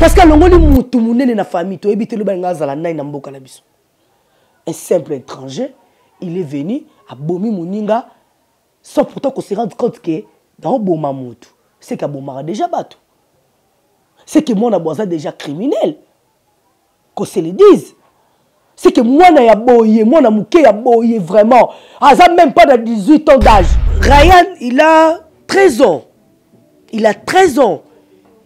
Parce que l'ongoli mutu munene na famille, to ebite le banga zala nai na mboka na biso. Un simple étranger, il est venu à Bomi Muninga sans pourtant qu'on se rende compte que dans Boma Mutu, c'est qu'à Boma déjà battu. C'est que moi, on a déjà criminel. Qu'on se le dise. C'est que moi, on a boyé, moi, on a mouké, boyé vraiment. Ah, ça même pas de 18 ans d'âge. Ryan, il a 13 ans. Il a 13 ans.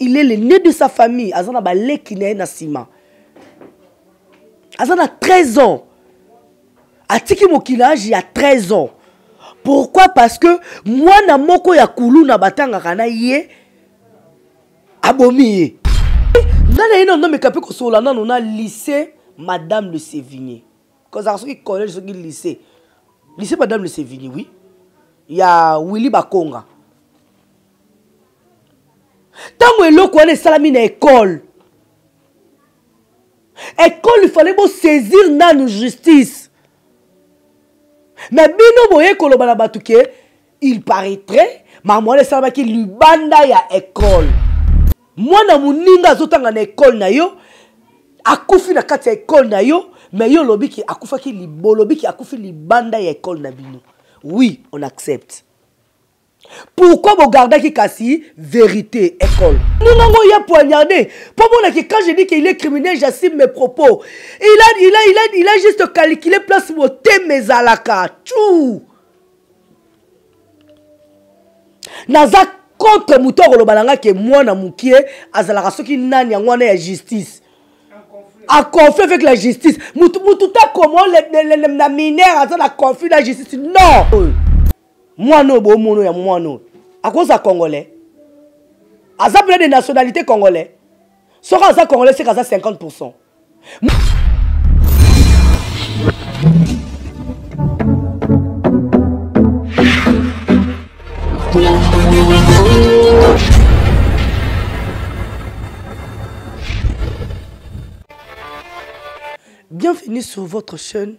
Il est le nez de sa famille. Azana balé qui n'est pas sima. Azana a 13 ans. A tiki mokilage, il a 13 ans. Pourquoi? Parce que moi, na moko ya koulou na batanga kana yé abomi. Dans les capé ko sola na on a lycée Madame Le Sévigné. Quand ça qui collège ce lycée. Lycée Madame Le Sévigné, oui. Il y a Willy Bakonga. Tant que l'on est salami na école. École, il fallait saisir na justice. Mais bino boye kolobana batuke, il paraîtrait, maman le salama ki lubanda ya école. Moi na muninga zotanga na école na yo, akufi na kati ya école na yo, mais yo lobi ki akufa ki libolobi ki akufi libanda ya école na bino. Oui, on accepte. Pourquoi vous gardez qui kassi vérité école? Nous n'avons pas poignardé. Pour moi, quand je dis qu'il est criminel, j'assume mes propos. Il a juste calculé place mon thème mes alaka. Tchou. Naza contre mouton le balanga que moi na moukié azalaka soki nani ngwana ya justice. A conflit avec la justice. Moututa comment les mineurs azala conflit la justice. Non. Moi non, bon mono ya moi non. À cause de Congolais. À ça de nationalité congolais. Sera ça Congolais c'est à 50%. Bienvenue sur votre chaîne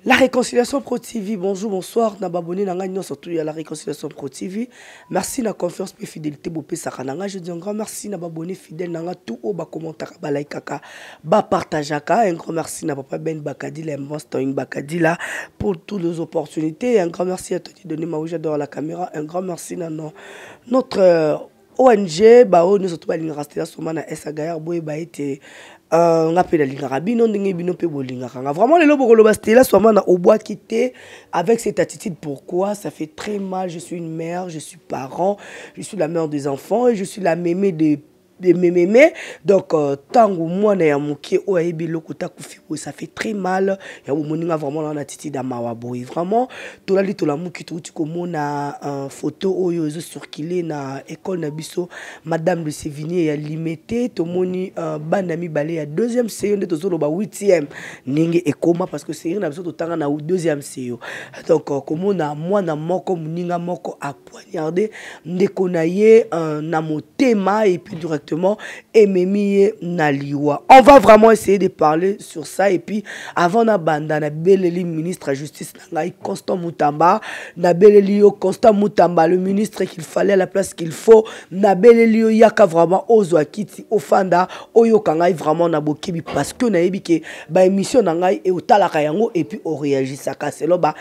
La Réconciliation Pro TV. Bonjour, bonsoir. Nababoni nanga surtout à La Réconciliation Pro TV. Merci na confiance et fidélité bopé sakananga. Je dis un grand merci nababoni fidèle nanga tout au bas commentaire ba like kaka ba partageaka. Un grand merci na papa Ben Bakadi la monstre Bakadi là pour toutes les opportunités. Un grand merci à toi qui donné ma j'adore la caméra. Un grand merci na notre ONG bao nous surtout balinga rester là somana esa gayar boy ba été on appelle la rabino ndenge bino pe bolinga vraiment les lobo koloba c'était là soit na au bois quitté avec cette attitude. Pourquoi? Ça fait très mal. Je suis une mère, je suis parent, je suis la mère des enfants et je suis la mémé de mémé. Donc tant que moi na yamuki o ayebi lokota kufi ça fait très mal. Ya moninga vraiment na attitude à mawaboy vraiment tolali tolamuki tuti ko mona photo oyo ezo circuler na école na biso Madame Le Sévigné ya limité to moni banami balé ya deuxième série de tozolo ba 8e ninge ekoma parce que série na biso to tanga na deuxième série. Donc comme na moi na moko moninga moko a poignardé ndeko na ye na motema et puis directement et Memi Naliwa. On va vraiment essayer de parler sur ça et puis avant na banda na beleli ministre de la justice ngai Constant Mutamba na beleli Constant Mutamba le ministre qu'il fallait à la place qu'il faut na beleli yaka vraiment ozwa kiti ofanda oyo kangai vraiment na bokibi parce que na yebi ke ba émission ngai et otalaka yango et puis on réagissaka c'est là ba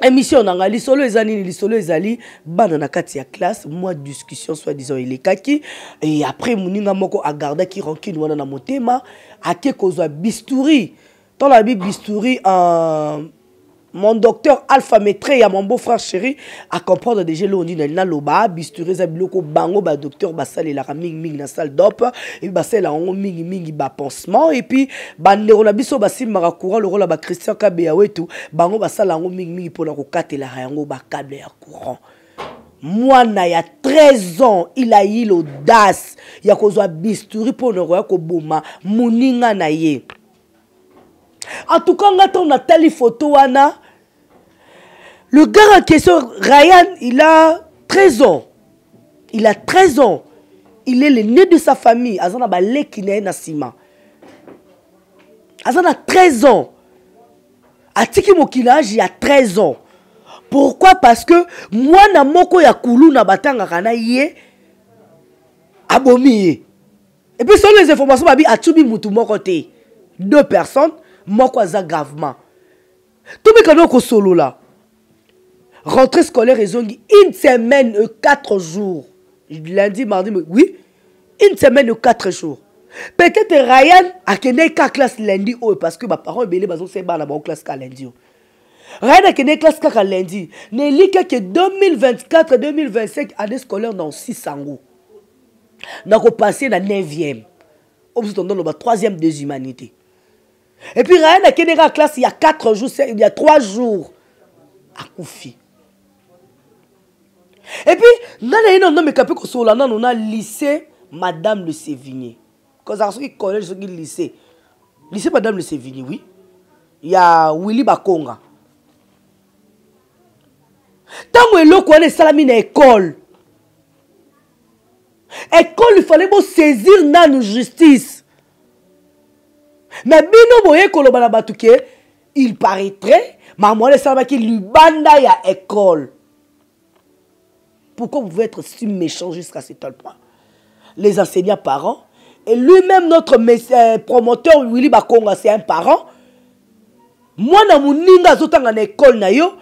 émission nanga lisolo ezali lisolo ezali bana na kati ya classe moi discussion soit disant il est kaki et après muninga moko a garder qui rancune wana na motema ake kozwa bistouri dans la bible bistouri mon docteur Alpha Maître ya mon beau-frère chéri à comprendre déjà le on dit na loba bistouri za biloko bango ba docteur basale la mingi na salle d'op et basale en mingi ba pansement et puis ba ndero na biso basimaka courant le rôle ba Christian Kabea wetu bango basale en mingi pour la kokatela yango ba câble ya courant. Moi na ya 13 ans il a eu l'audace ya kozwa bistouri pour ne roya ko boma muninga na ye. En tout cas, on a telle photo wana. Le gars en question, Ryan, il a 13 ans. Il a 13 ans. Il est le nez de sa famille. Azana balé qui n'est pas sima. Azana 13 ans. A tiki mokilage, il a 13 ans. Pourquoi? Parce que moi na moko ya koulou na batanga kana yé abomi. Et puis selon les informations, babi atubi mutu moko te. 2 personnes, moko aza gravement. Tout le monde ko solo là. Rentrée scolaire et zongi 1 semaine 4 jours. Lundi, mardi, oui. 1 semaine 4 jours. Peut-être Ryan a kené ka classe lundi parce que mes parents belé bazon c'est ba na ba classe ka lundi. Ryan a kené classe ka lundi. Ne li que 2024 2025 année scolaire dans 6 ans. Donc on passé na 9e. On se donne le 3e des humanités. Et puis Ryan a kené ka classe il y a 4 jours, il y a 3 jours à Koufi. Et puis non mais capé ko so là on a lycée Madame Le Sévigné. Quand ça qui collège ce qui lycée. Lycée Madame Le Sévigné, oui. Il y a Willy Bakonga. Tant que l'on connaît salami na école. École il fallait bon saisir dans justice. Mais bino boye koloba na batuke, il paraîtrait maman le salama qui lui banda ya école. Pourquoi vous pouvez être si méchant jusqu'à ce tel point? Les enseignants parents, et lui-même notre promoteur Willy Bakonga, c'est un parent. Moi, na muninga zotanga na école na yo,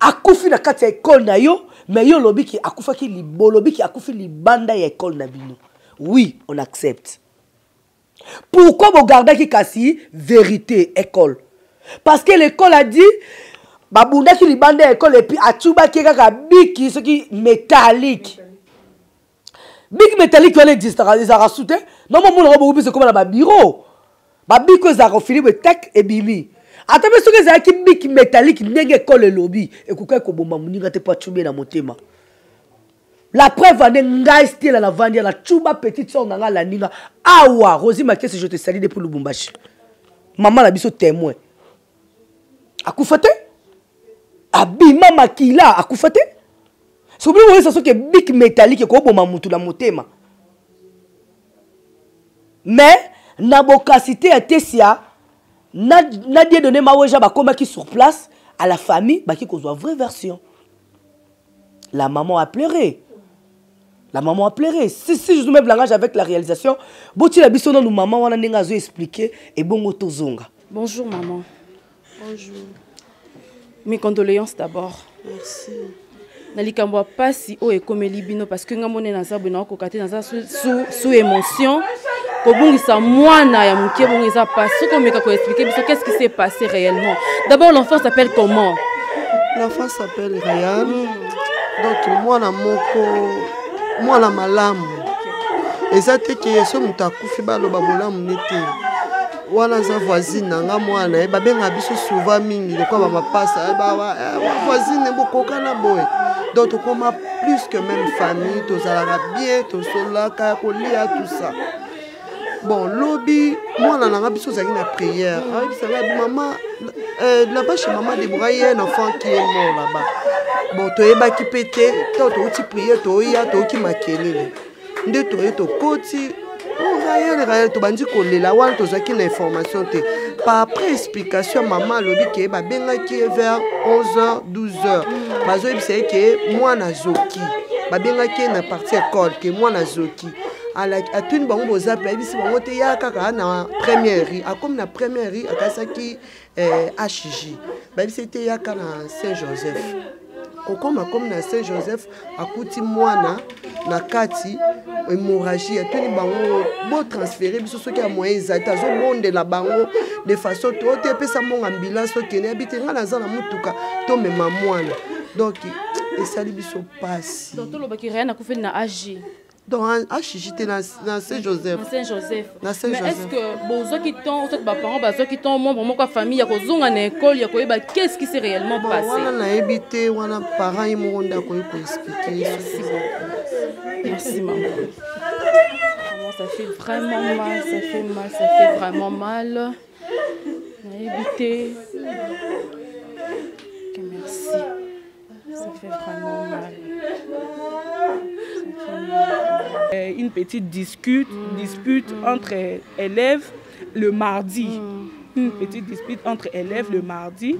akufi na kati école na yo, mais yo lobi ki akufa ki libo, lobi ki akufi li banda ya école na bino. Oui, on accepte. Pourquoi vous gardez qui kasi vérité école? Parce que l'école a dit babunda ki li banda ya école et puis atuba ki kaka biki ce qui métallique. Big métallique qui existe, ils ont rajouté. Non, mon monde c'est comme dans le bureau. Ma big que ça refile le tech et bimi. Attends, mais ce que c'est qui big métallique n'est que le lobby. Et pourquoi que bon mamuni n'était pas chumé dans mon thème. La preuve en est ngai style à la vandia la chuba petite soeur nanga la ninga. Awa, Rosie ma caisse je te salue depuis Lubumbashi. Maman la biso témoin. Akoufate? Abima makila akoufate? Si vous voulez, c'est que big métallique ko bo mamutu la motema. Mais na bokasité à Tessia n'a dit donné ma weja ba koma qui sur place à la famille ba qui kozwa vraie version. La maman a pleuré. La maman a pleuré. Si je me blangage avec la réalisation, boti la biso nous maman wana ninga zo expliquer et bongo tozonga. Bonjour maman. Bonjour. Mes condoléances d'abord. Merci. Nalikambo pasi o ekomeli bino parce que ngamone na zabu na kokate na za sous émotion ko bungisa mwana ya mukie bungisa pasi ko meka ko expliquer biso qu'est-ce qui s'est passé réellement. D'abord l'enfant s'appelle comment? L'enfant s'appelle Ryan. Donc mwana moko mwana malamu. Ezate ke so mutakufi baloba bolamu nete. Wana za voisine nga mwana ba benga biso souvent mingi de quoi ba passa ba voisine bokoka na boy. Donc comme plus que même famille, tous à la bien, tous là ka kolia tout ça. Bon, lobby, moi on a biso za na prière. Ah ça va maman là-bas chez maman Deborah, il y a un enfant qui est mort là-bas. Bon, to eba ki pété, to ti prière to ya to ki makelele. Nde to koti Raël, tu bandi kolela wan to zaki na information te. Par après explication maman lobi ke ba benga ki vers 11h 12h. Bazo ebise ke moi na zoki. Ba benga ki na partie école ke moi na zoki. Ala atuni bango boza pe bisi bango te ya kaka na première rue. A comme na première rue akasaki HJ. Ba bisi te ya kana Saint-Joseph. Kokoma comme na Saint-Joseph akuti mwana na kati hémorragie ya toni bango bo transférer biso soki ya moyen ezata zo bonde la bango de façon to te pesa mon ambulance to kene habite nga na zana mutuka to mema mwana donc esali biso pasi donc to lobaki rien akufeli na AJ donc HJT na Saint-Joseph mais est-ce que bozo qui ton autres parents bazo qui ton membre moko famille ya kozonga na école ya koyeba qu'est-ce qui s'est réellement passé wana na ebité wana parents imonda ko expliquer. Merci maman. Maman, ça fait vraiment mal, ça fait mal, ça fait vraiment mal. On a évité. Okay, merci. Ça fait vraiment mal. Une petite dispute entre élèves le mardi. Une petite dispute entre élèves le mardi.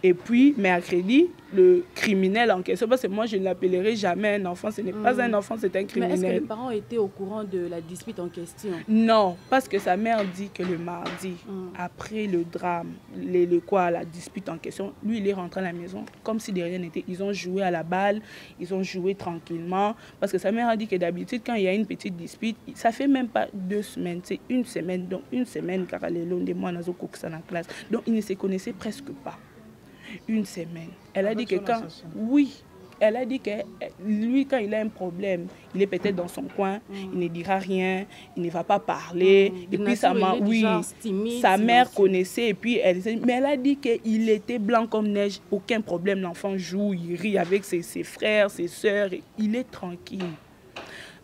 Et puis, mercredi, le criminel en question, parce que moi, je ne l'appellerai jamais un enfant. Ce n'est pas un enfant, c'est un criminel. Mais est-ce que les parents étaient au courant de la dispute en question? Non, parce que sa mère dit que le mardi, après le drame, la dispute en question, lui, il est rentré à la maison comme si de rien n'était. Ils ont joué à la balle, ils ont joué tranquillement. Parce que sa mère a dit que d'habitude, quand il y a une petite dispute, ça fait même pas 2 semaines, c'est une semaine. Donc, une semaine, car elle est l'un des mois, dans la classe. Donc, ils ne se connaissaient presque pas. Une semaine. Elle a dit que quand... Oui. Elle a dit que lui, quand il a un problème, il est peut-être dans son coin, il ne dira rien, il ne va pas parler. Et puis sa mère connaissait, et puis mais elle a dit qu'il était blanc comme neige, aucun problème. L'enfant joue, il rit avec ses frères, ses sœurs, il est tranquille.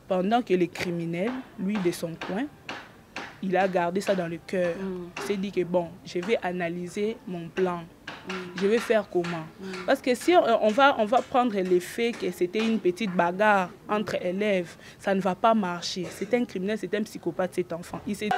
Pendant que les criminels, lui de son coin, il a gardé ça dans le cœur. Il s'est dit que bon, je vais analyser mon plan. Je vais faire comment? Parce que si on va prendre l'effet que c'était une petite bagarre entre élèves, ça ne va pas marcher. C'est un criminel, c'est un psychopathe, cet enfant. Il s'est...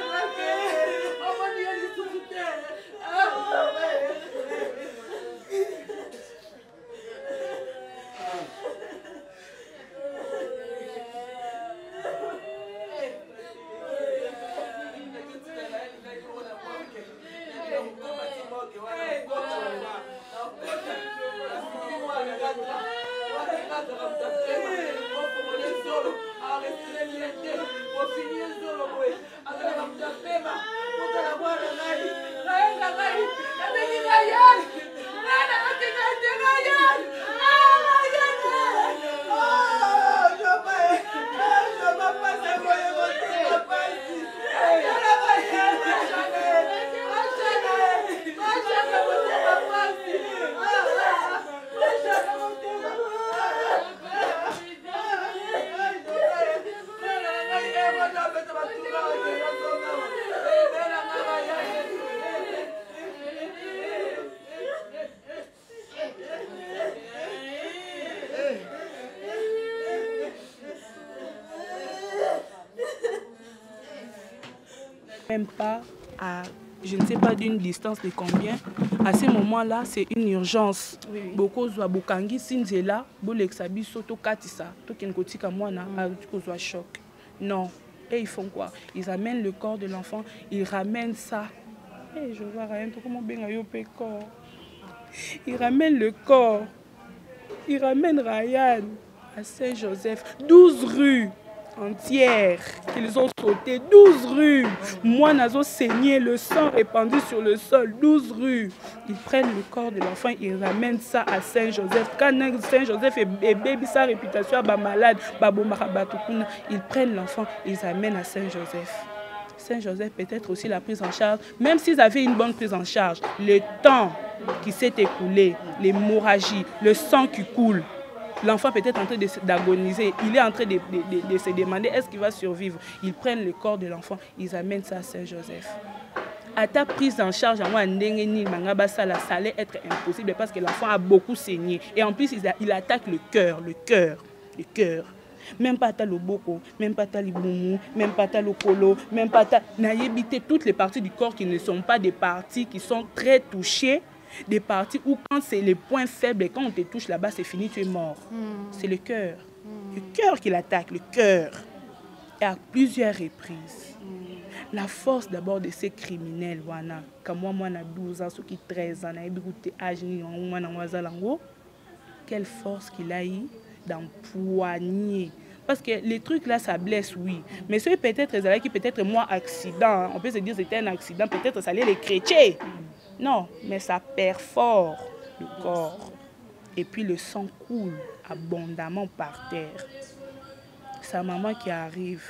Même pas à, je ne sais pas d'une distance de combien. À ce moment-là, c'est une urgence. Beaucoup de Bukangi, Sinzela, Bolexabi, Soto Katisa, Tokenkotika Mwana, Arutiko choc. Non. Et ils font quoi? Ils amènent le corps de l'enfant, ils ramènent ça. Et je vois rien, comment bien corps. Ils ramènent le corps. Ils ramènent Ryan à Saint-Joseph, 12 rues. Entière qu'ils ont sauté, 12 rues. Moi, nazo saigné, le sang répandu sur le sol, 12 rues. Ils prennent le corps de l'enfant, ils ramènent ça à Saint-Joseph. Quand Saint-Joseph est bébé, sa réputation est malade, ils prennent l'enfant, ils amènent à Saint-Joseph. Saint-Joseph peut-être aussi la prise en charge, même s'ils avaient une bonne prise en charge, le temps qui s'est écoulé, l'hémorragie, le sang qui coule. L'enfant peut être en train d'agoniser, il est en train de se demander est-ce qu'il va survivre. Ils prennent le corps de l'enfant, ils amènent ça à Saint-Joseph. À ta prise en charge, ça allait être impossible parce que l'enfant a beaucoup saigné. Et en plus, il attaque le cœur. Même pas le boko, même pas le boumou, même pas le polo, même pas naïbité, toutes les parties du corps qui ne sont pas des parties qui sont très touchées. Des parties où quand c'est les points faibles et quand on te touche là-bas, c'est fini, tu es mort. C'est le cœur. Le cœur qui l'attaque, le cœur. Et à plusieurs reprises. La force d'abord de ces criminels, comme moi, j'ai 12 ans, ceux qui 13 ans, quelle force qu'il a eu d'empoigner. Parce que les trucs là, ça blesse, oui. Mais ceux peut-être, qui peut-être moi, accident, on peut se dire que c'était un accident, peut-être ça allait les chrétiens. Non, mais ça perfore le corps. Et puis le sang coule abondamment par terre. Sa maman qui arrive,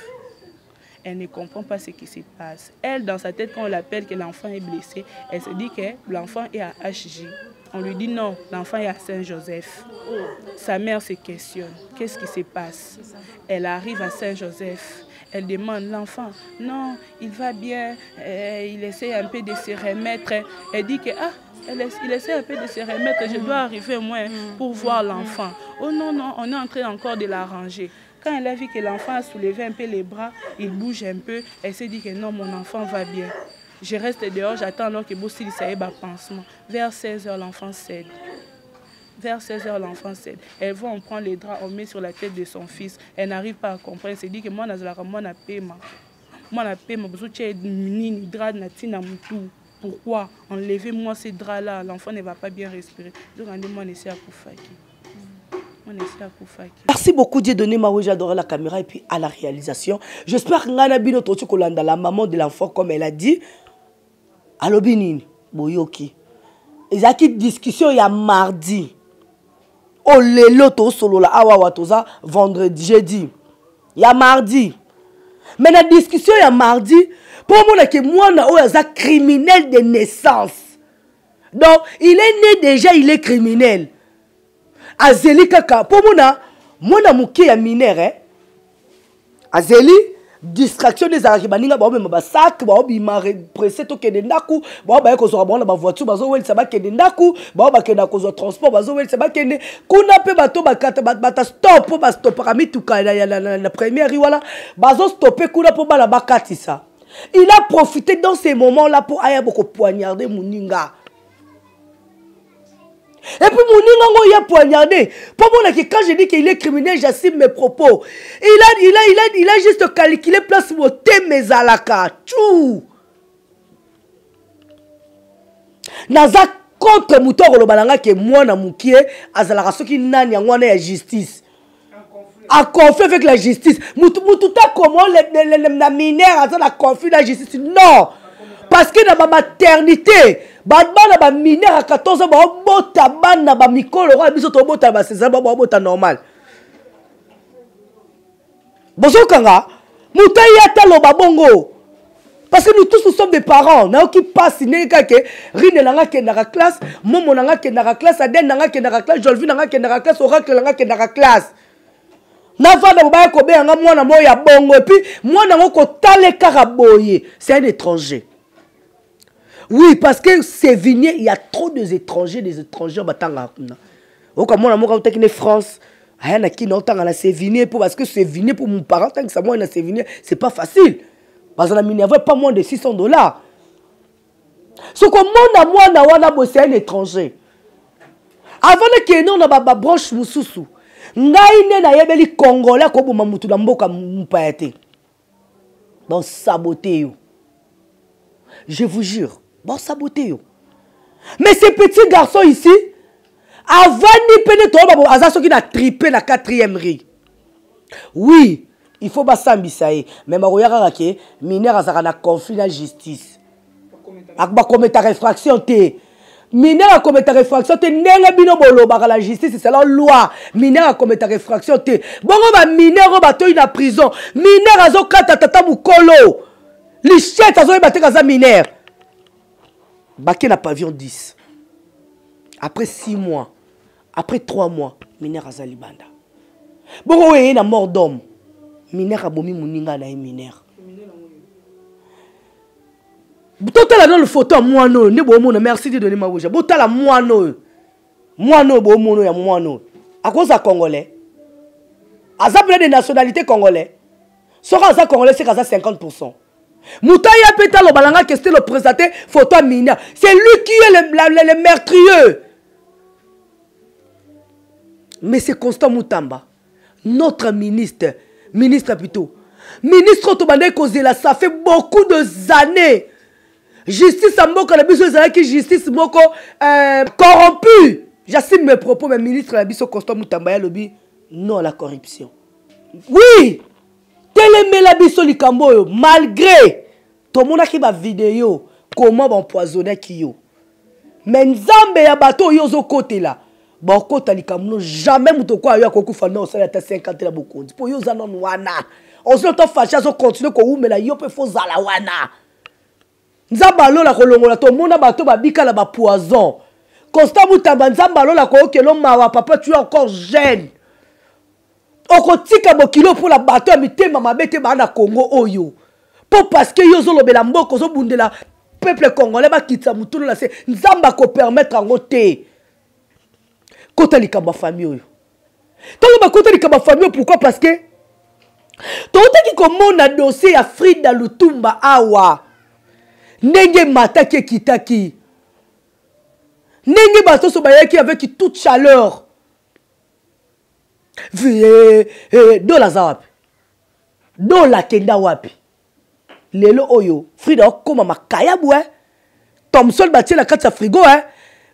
elle ne comprend pas ce qui se passe. Elle, dans sa tête, quand on l'appelle que l'enfant est blessé, elle se dit que l'enfant est à HJ. On lui dit non, l'enfant est à Saint-Joseph. Sa mère se questionne. Qu'est-ce qui se passe? Elle arrive à Saint-Joseph. Elle demande l'enfant. Non, il va bien. Il essaie un peu de se remettre. Elle dit que il essaie un peu de se remettre. Je dois arriver moi pour voir l'enfant. Oh non, non, on est en train encore de l'arranger. Quand elle a vu que l'enfant a soulevé un peu les bras, il bouge un peu. Elle s'est dit que non, mon enfant va bien. Je reste dehors, j'attends alors que Bossi ça y est pansement. Vers 16h, l'enfant cède. Vers 16h, l'enfant cède. Elle va, on prend les draps, on met sur la tête de son fils. Elle n'arrive pas à comprendre. Elle se dit que moi, je paie ma. Pourquoi enlevez-moi ces draps-là? L'enfant ne va pas bien respirer. Donc, moi, on essaie à Koufaki. Merci beaucoup Dieu donné Maroui, j'adore la caméra et puis à la réalisation. J'espère que Ngana Bino Totukolanda, la maman de l'enfant, comme elle a dit, Alobinine, Boyoki. Il y a une discussion il y a mardi. Oh le loto solo la awa toza vendredi, jeudi. Il y a mardi. Mais la discussion il y a mardi, pour moi que moi na un criminel de naissance. Donc il est né déjà, il est criminel. Azeli kaka pour moi muke ya mineur Azeli distraction des aribaninga ba même ba sac ba bima pressé to ke ndaku ba ba ko zo ba ba voiture ba zo wel ça ba ke ndaku ba ba ke na ko zo transport ba zo wel ça ba ke kuna pe bato ba kata ba stop ba stop parami tuka la première voilà ba zo stopper kuna po ba la ba katisa. Il a profité dans ces moments là pour aya boko poignarder muninga. Et puis mon a poignardé. Pour moi, quand je dis qu'il est criminel, j'assume mes propos. Il a juste calculé place pour mes alaka. Tchou. Naza contre mouton le que moi na moukie azalaka soki nani ngwana ya justice. A conflit avec la justice. Moututa comment les mineurs azala conflit la justice. Non. Parce que dans ma maternité, ba mineur à 14 ans, bota bana ba mikolo ba biso to bota ba c'est ba bota normal. Bonjour kanga, muta yata lo ba bongo. Parce que nous tous nous sommes des parents, na qui passe ne ka ke rine langa ke na classe, momo langa ke na classe, aden langa ke na classe, jolvi langa ke na classe, oracle langa ke na classe. Na vanda ba ko be nga mwana moya bongo et puis mwana ngoko tale karaboye, c'est un étranger. Oui, parce que c'est vigné, il y a trop d'étrangers, des étrangers batanga. Au comme moi, moi, quand France, rien à qui n'entend à la Sévigné parce que c'est vigné pour mon parent, tant que ça moi na Sévigné, c'est pas facile. Parce que la mine avait pas moins de $600. Ce que moi na wana bossé un étranger. Avant que nous na ba branche mususu. Ngai ne na yebeli Congolais ko boma mutu na mboka mpayate. Donc saboter yo. Je vous jure. Bon, saboter. Mais ces petits garçons ici, avant de pénétrer, Azaso qui a trippé la 4e rue. Oui, il faut pas s'ambisser. Mais Maroya Rake, mineur a conflit la justice. Akba commettre réfraction te. Mineur a commettre réfraction te. Nenga bino bolo baka la justice, c'est la loi. Mineur a commettre réfraction te. Bon, mineur bato in prison. Mineur azo kata tata mukolo. Lichette azo battre kaza mineur. Baké na pavillon 10. Après 6 mois, après 3 mois, mineur azali banda. Bon, oui, il a mort d'homme. Mineur a bomi muninga na mineur. Botala dans le photo moi non, ne bo mono merci de donner ma bouche. Botala moi non. Moi non bo mono ya moi non. À cause à congolais. Azapele de nationalité congolais. Sera za congolais c'est kaza 50%. Moutaya Peta le balanga que c'était le présenté photo mineur. C'est lui qui est le meurtrier. Mais c'est Constant Moutamba, notre ministre plutôt. Ministre Tobane Kozela, ça fait beaucoup d'années. Justice à Moko, la biso qui justice Moko corrompu. J'assume mes propos, mais ministre la biso Constant Moutamba lobby non à la corruption. Oui. Télémé la biso likambo malgré tout le monde qui va vidéo comment empoisonner qui yo. Mais nzambe ya bato yo zo côté là. Ba kota likambo jamais muto kwa yo akokufa na osala ta 50 la bokondi. Po yo za non wana. On se to facha zo continuer ko umela yo pe fo zala wana. Nzamba lo la kolongola to mona bato ba bika la ba poison. Constant Moutamba nzamba lo la ko kelo mawa papa tu es encore jeune. Okotika bokilo pour la bateau mitema mabete ba na Congo oyo. Pour parce que yo zo lobela mboko zo bundela peuple congolais ba kitsa mutulu la se nzamba ko permettre en côté. Kota likamba famille oyo. Tango ba kota likamba famille pourquoi parce que to otaki komona dossier ya Frida Lutumba awa. ndenge mataki kitaki ndenge bato so bayaki avec toute chaleur dola za wapi dola kenda wapi lelo oyo Frida okoma makayabu Thomson batie na kati ya frigo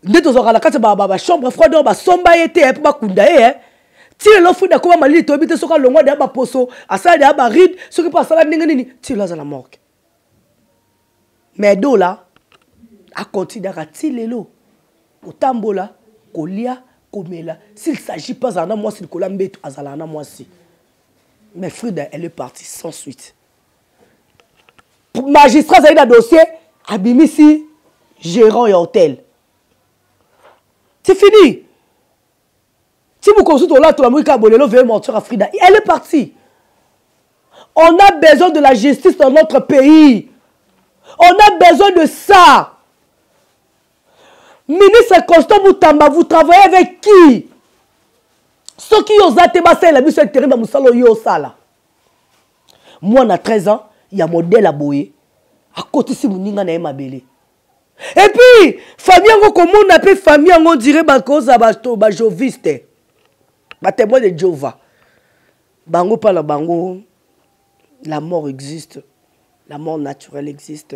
nde tozaka na kati ba chambre froide ba somba yete po bakunda ti lelo Frida koma malili toyebi te soka longwa de ba poso asala de ba ride soki pa asala ndenge nini ti la za la morgue mais dola a continué à tirer l'eau. Au tambola, kolia, komela. S'il s'agit pas d'un moi, c'est le colambé, azalana moi si. Mais Frida, elle est partie sans suite. Magistrat, ça y a un dossier, Abimisi, gérant et hôtel. C'est fini. Si vous consultez là, tout le monde qui veut mentir à Frida. Elle est partie. On a besoin de la justice dans notre pays. On a besoin de ça. Ministre Constant Moutamba, vous travaillez avec qui? Ceux qui ont été bassés, la mission intérieure dans Moussalo Yosala. Moi, on a 13 ans, il y a un modèle à boyer. À côté, si vous n'avez pas mabélé. Et puis, famille, comment on appelle famille, on dirait que c'est joviste. Bah, témoin de Jova. Bango pas la bango. La mort existe. La mort naturelle existe.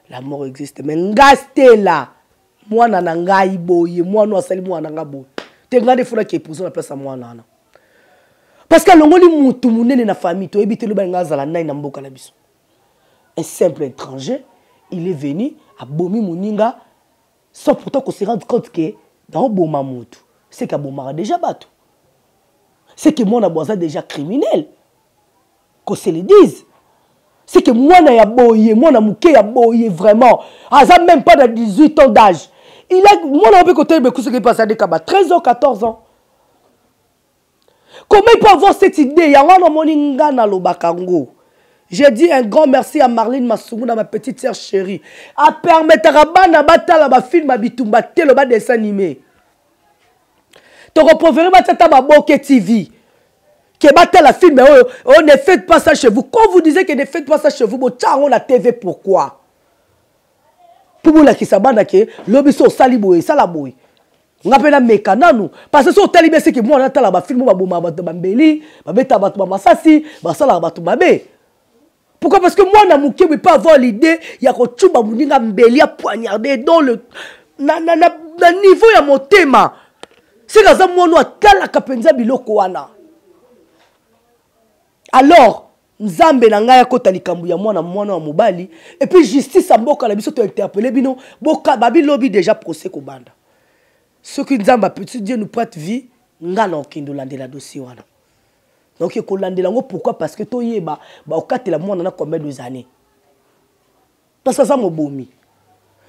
La mort existe. Mais ngaste là. Moi, nanga iboye. Moi, non, c'est moi, nanga boye. T'es regardé, il faut qu'il épouse la place à moi, nana. Parce que l'ongoli moutou mouné na famille. Tu évites le bangaza la naï namboka la biso. Un simple étranger, il est venu à Bomi Mouninga sans pourtant qu'on se rende compte que dans Boma Moutou, c'est qu'à Bomara déjà bateau. C'est que moi, on a déjà criminel. Qu'on se le dise. C'est que moi, on a boyé, moi, on a mouké, boyé vraiment. Ça même pas de 18 ans d'âge. Il a, moi, on a côté de ce qui passe à des cabas, 13 ans, 14 ans. Comment il peut avoir cette idée? Il y a un moninga dans le Bakango. J'ai dit un grand merci à Marlene Massoumou, ma petite sœur chérie. À permettre à Bana Batala, ma film, ma bitumba, tel le dessin animé. Tu reproverais ma Boke TV. Que batte la film, on ne fait pas ça chez vous. Quand vous disiez que ne faites pas ça chez vous, on la TV, pourquoi? Pour vous, qui s'abandonne, l'obiso saliboé, salaboé. On appelle la mécanano. Parce que si on talibé, c'est que moi, on a la film, on a bambeli, on a masasi, on a babé. Pourquoi? Parce que moi, on a mouké, je ne peux pas avoir l'idée, il y a que tu as mbeli à poignarder dans le niveau de mon thème. C'est que ça, moi, on a la capenza biloko wana. Alors, Nzambe na ngaya kota likambu ya mwana wa mobali et puis justice a mboka la biso to interpeller bino boka babi lobby déjà procès ko banda. Ce qui Nzamba petit Dieu nous prête vie ngala okendo landela dossier wana. Donc ko landela ngo pourquoi? Parce que to yeba ba okatela mwana na combien de années. Parce que ça mo bomi.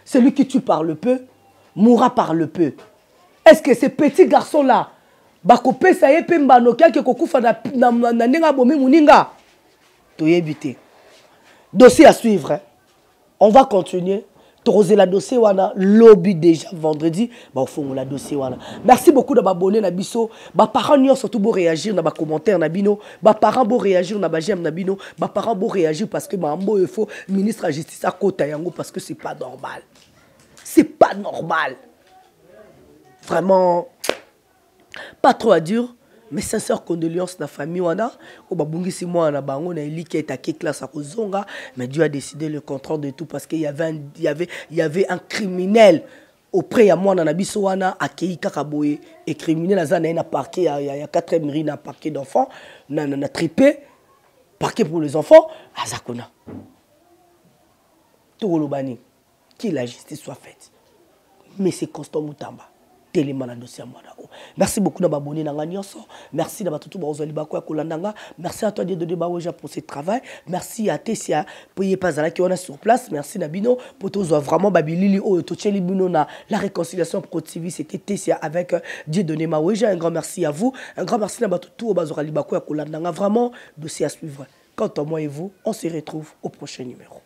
Celui qui tue par le peu mourra par le peu. Est-ce que ces petits garçons là bakopé ça yé pemba no kia ke kokufa na nenga bomi muninga to yebité dossier à suivre hein. On va continuer troser la dossier wana lobby déjà vendredi ba au la dossier wana. Merci beaucoup de m'abonner na biso ba parents nyo surtout beau réagir na ba commentaire na bino ba parents beau réagir na ba j'aime na bino ba parents beau réagir parce que mambo il faut ministre de la justice à kota yango parce que c'est pas normal. C'est pas normal. Vraiment pas trop à dire, mais sincères condoléances na famille wana. Obabungisi moi na bango na eli qui est attaqué classe à Kozonga, mais Dieu a décidé le contraire de tout parce qu'il y avait un criminel auprès à moi na biso wana akei kakaboye et criminel azana na parquet il y a 4e mairie na parquet d'enfants na tripé parquet pour les enfants azakona. Tout le bani que la justice soit faite. Mais c'est Constant Moutamba. Merci beaucoup de m'abonner dans la nyonso. Merci de m'attendre aux Olibako à Kolandanga. Merci à toi de donner Baouja pour ce travail. Merci à Tessia pour y passer qui on a sur place. Merci Nabino pour tous vraiment Babilili ou Tocheli Bino na la réconciliation pro TV. C'était Tessia avec Dieu donné Maouja. Un grand merci à vous. Un grand merci à tout au Bazora Libako à Kolandanga. Vraiment dossier à suivre. Quant à moi et vous, on se retrouve au prochain numéro.